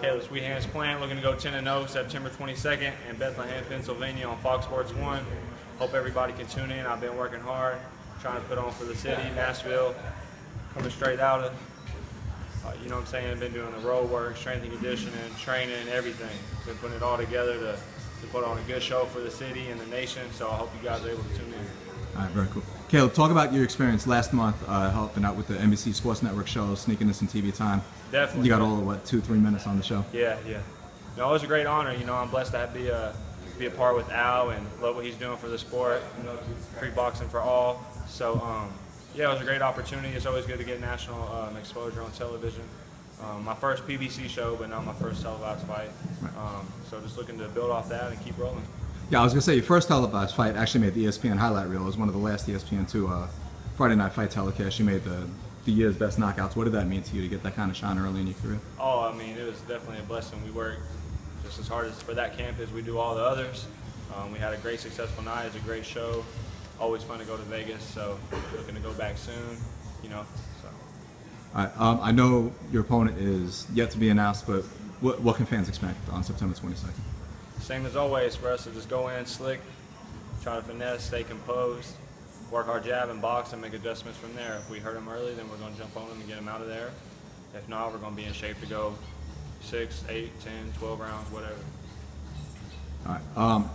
Caleb Sweet Hands Plant, looking to go 10-0 September 22nd in Bethlehem, Pennsylvania on Fox Sports 1. Hope everybody can tune in. I've been working hard, trying to put on for the city, Nashville, coming straight out of, you know what I'm saying, been doing the road work, strength and conditioning, training, everything. Been putting it all together to put on a good show for the city and the nation, so I hope you guys are able to tune in. All right, very cool. Caleb, talk about your experience last month helping out with the NBC Sports Network show, sneaking in some TV time. Definitely. You got all of, what, 2-3 minutes on the show? Yeah. No, it was a great honor. You know, I'm blessed to be a part with Al and love what he's doing for the sport. Free boxing for all. So, yeah, it was a great opportunity. It's always good to get national exposure on television. My first PBC show, but not my first televised fight. So just looking to build off that and keep rolling. Yeah, I was going to say, your first televised fight actually made the ESPN highlight reel. It was one of the last ESPN2 Friday Night Fight telecasts. You made the year's best knockouts. What did that mean to you to get that kind of shine early in your career? Oh, I mean, it was definitely a blessing. We worked just as hard for that camp as we do all the others. We had a great, successful night. It was a great show. Always fun to go to Vegas, so looking to go back soon, you know. So. All right, I know your opponent is yet to be announced, but what can fans expect on September 22nd? Same as always, for us to just go in slick, try to finesse, stay composed, work our jab and box and make adjustments from there. If we hurt them early, then we're going to jump on them and get them out of there. If not, we're going to be in shape to go 6, 8, 10, 12 rounds, whatever. All right.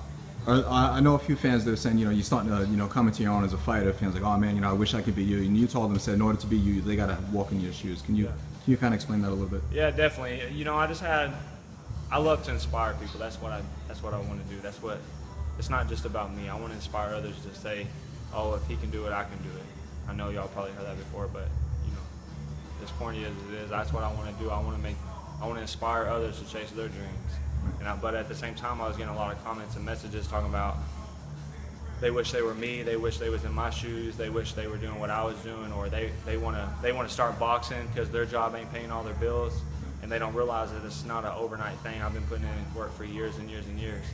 I know a few fans that are saying, you're starting to, come into your own as a fighter. Fans like, oh man, I wish I could be you. And you told them, said, in order to be you, they got to walk in your shoes. Can you kind of explain that a little bit? Yeah, definitely. I love to inspire people. That's what I want to do. It's not just about me. I want to inspire others to say, oh, if he can do it, I can do it. I know y'all probably heard that before, but as corny as it is, that's what I want to do. I want to inspire others to chase their dreams. But at the same time, I was getting a lot of comments and messages talking about they wish they were me, they wish they was in my shoes, they wish they were doing what I was doing, or they want to start boxing because their job ain't paying all their bills, and they don't realize that it's not an overnight thing. I've been putting in work for years and years and years.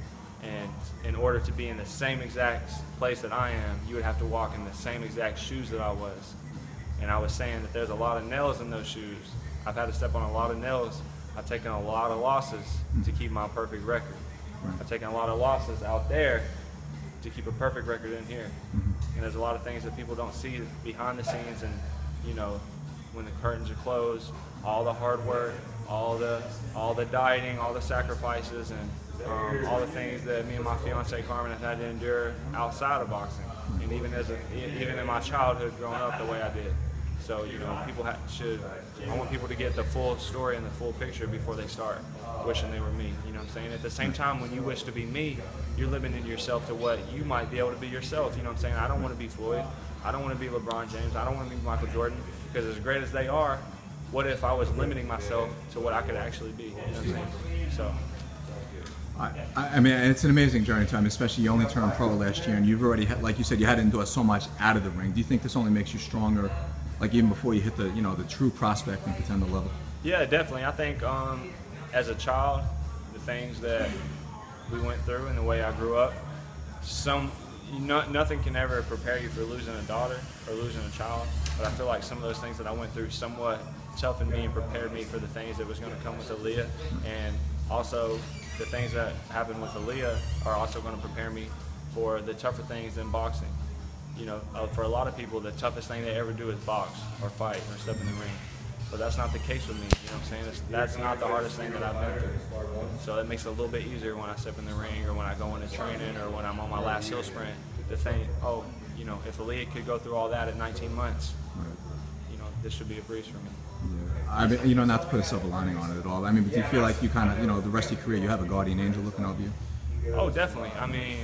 And in order to be in the same exact place that I am, you would have to walk in the same exact shoes that I was. And I was saying that there's a lot of nails in those shoes. I've had to step on a lot of nails. I've taken a lot of losses to keep my perfect record. I've taken a lot of losses out there to keep a perfect record in here. And there's a lot of things that people don't see behind the scenes, and when the curtains are closed, all the hard work, all the dieting, all the sacrifices, and all the things that me and my fiance Carmen have had to endure outside of boxing, and even in my childhood growing up the way I did. So I want people to get the full story and the full picture before they start wishing they were me. You know what I'm saying? At the same time, when you wish to be me, you're limiting yourself to what you might be able to be yourself. You know what I'm saying? I don't want to be Floyd. I don't want to be LeBron James. I don't want to be Michael Jordan, because as great as they are, what if I was limiting myself to what I could actually be? You know what I'm saying? So. I mean, it's an amazing journey time, especially you only turned pro last year, and you've already had, like you said, you had to endure so much out of the ring. Do you think this only makes you stronger, like even before you hit the, the true prospect and contender level? Yeah, definitely. I think as a child, the things that we went through and the way I grew up, nothing can ever prepare you for losing a daughter or losing a child. But I feel like some of those things that I went through somewhat toughened me and prepared me for the things that was going to come with Aaliyah, and also the things that happened with Aaliyah are also going to prepare me for the tougher things in boxing. For a lot of people, the toughest thing they ever do is box or fight or step in the ring. But that's not the case with me, you know what I'm saying? That's not the hardest thing that I've been through. So it makes it a little bit easier when I step in the ring, or when I go into training, or when I'm on my last hill sprint, to think, oh, if Aaliyah could go through all that in 19 months, this should be a breeze for me. Yeah. I mean, not to put a silver lining on it at all. I mean, but do you feel like you kind of, the rest of your career, you have a guardian angel looking over you? Oh, definitely. I mean,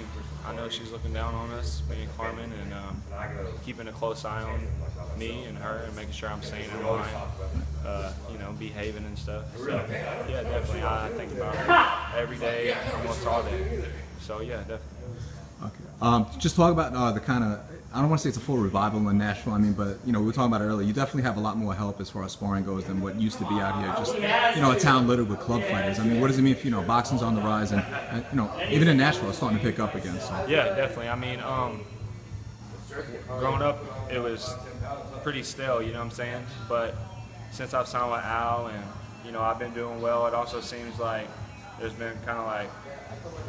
I know she's looking down on us, me and Carmen, and keeping a close eye on me and her, and making sure I'm staying in line, behaving and stuff. So, yeah, definitely. I think about her every day, almost all day. So, yeah, definitely. Okay. Just talk about the kind of, I don't want to say it's a full revival in Nashville. I mean, but we were talking about it earlier. You definitely have a lot more help as far as sparring goes than what used to be out here. Just a town littered with club fighters. I mean, what does it mean if boxing's on the rise, and even in Nashville, it's starting to pick up again? So. Yeah, definitely. I mean, growing up, it was pretty stale. You know what I'm saying? But since I've signed with Al and you know, I've been doing well. It also seems like there's been kind of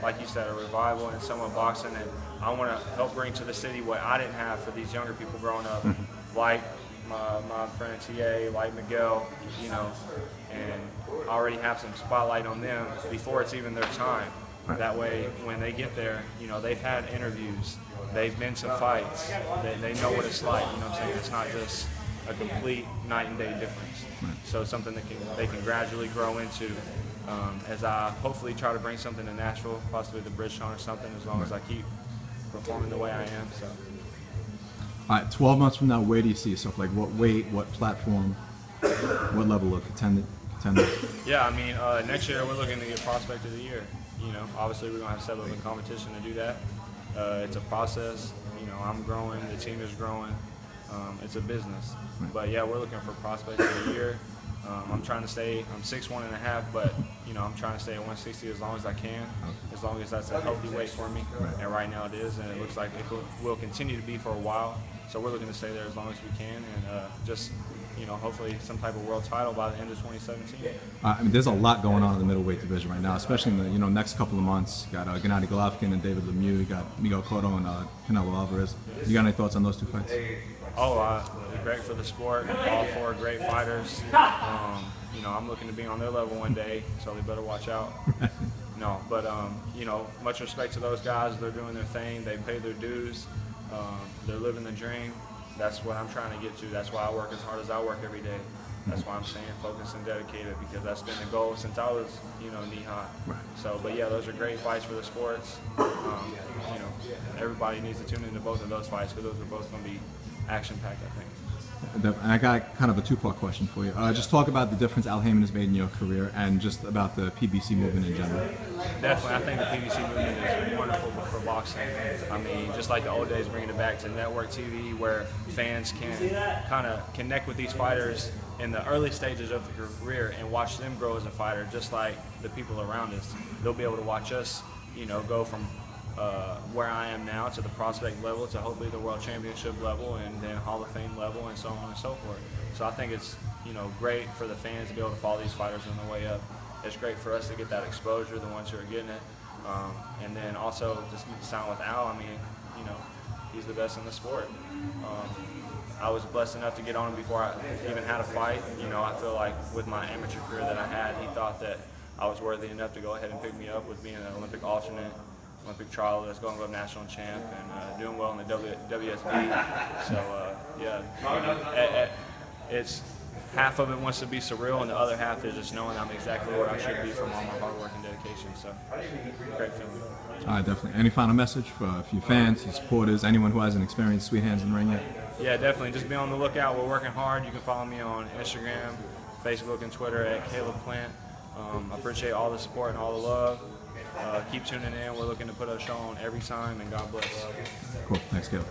like you said, a revival in some of boxing, and I want to help bring to the city what I didn't have for these younger people growing up, like my friend TA, like Miguel, you know, and I already have some spotlight on them before it's even their time. That way, when they get there, you know, they've had interviews, they've been to fights, they know what it's like, you know what I'm saying? It's not just a complete night and day difference. So it's something that they can gradually grow into as I hopefully try to bring something to Nashville, possibly the Bridgetown or something, as long as I keep performing the way I am. So. All right, 12 months from now, where do you see yourself? Like what weight, what platform, what level of contender? Yeah, I mean, next year we're looking to get Prospect of the Year. You know, obviously we're going to have to step up in competition to do that. It's a process. You know, I'm growing, the team is growing. It's a business. But yeah, we're looking for Prospect of the Year. I'm trying to stay, I'm 6'1½", but you know, I'm trying to stay at 160 as long as I can, as long as that's a healthy weight for me. And right now it is, and it looks like it will continue to be for a while. So we're looking to stay there as long as we can, and just, you know, hopefully some type of world title by the end of 2017. I mean, there's a lot going on in the middleweight division right now, especially in the next couple of months. You got Gennady Golovkin and David Lemieux. You got Miguel Cotto and Canelo Alvarez. You got any thoughts on those two fights? Oh, they're great for the sport. All four great fighters. You know, I'm looking to be on their level one day, so they better watch out. No, but you know, much respect to those guys. They're doing their thing. They pay their dues. They're living the dream. That's what I'm trying to get to. That's why I work as hard as I work every day. That's why I'm staying focused and dedicated, because that's been the goal since I was, you know, knee high. So, but yeah, those are great fights for the sports. You know, everybody needs to tune into both of those fights, because those are both going to be action-packed, I think. And I got kind of a two-part question for you. Just talk about the difference Al Haymon has made in your career, and just about the PBC movement in general. Definitely, I think the PBC movement is wonderful for boxing. I mean, just like the old days, bringing it back to network TV, where fans can kind of connect with these fighters in the early stages of the career and watch them grow as a fighter, just like the people around us. They'll be able to watch us, you know, go from where I am now to the prospect level, to hopefully the world championship level, and then Hall of Fame level, and so on and so forth. So I think it's, you know, great for the fans to be able to follow these fighters on the way up. It's great for us to get that exposure, the ones who are getting it. And then also just sound with Al, I mean, you know, he's the best in the sport. I was blessed enough to get on him before I even had a fight. You know, I feel like with my amateur career that I had, he thought that I was worthy enough to go ahead and pick me up with being an Olympic alternate, Olympic trialist, going to go national champ, and doing well in the WSB. So yeah, it's half of it wants to be surreal, and the other half is just knowing I'm exactly where I should be from all my hard work and dedication. So great feeling. All right, definitely. Any final message for your fans, your supporters, anyone who hasn't experienced Sweet Hands in the Ring yet? Yeah, definitely. Just be on the lookout. We're working hard. You can follow me on Instagram, Facebook, and Twitter at Caleb Plant. I appreciate all the support and all the love. Keep tuning in. We're looking to put a show on every time, and God bless. Cool. Thanks, Caleb.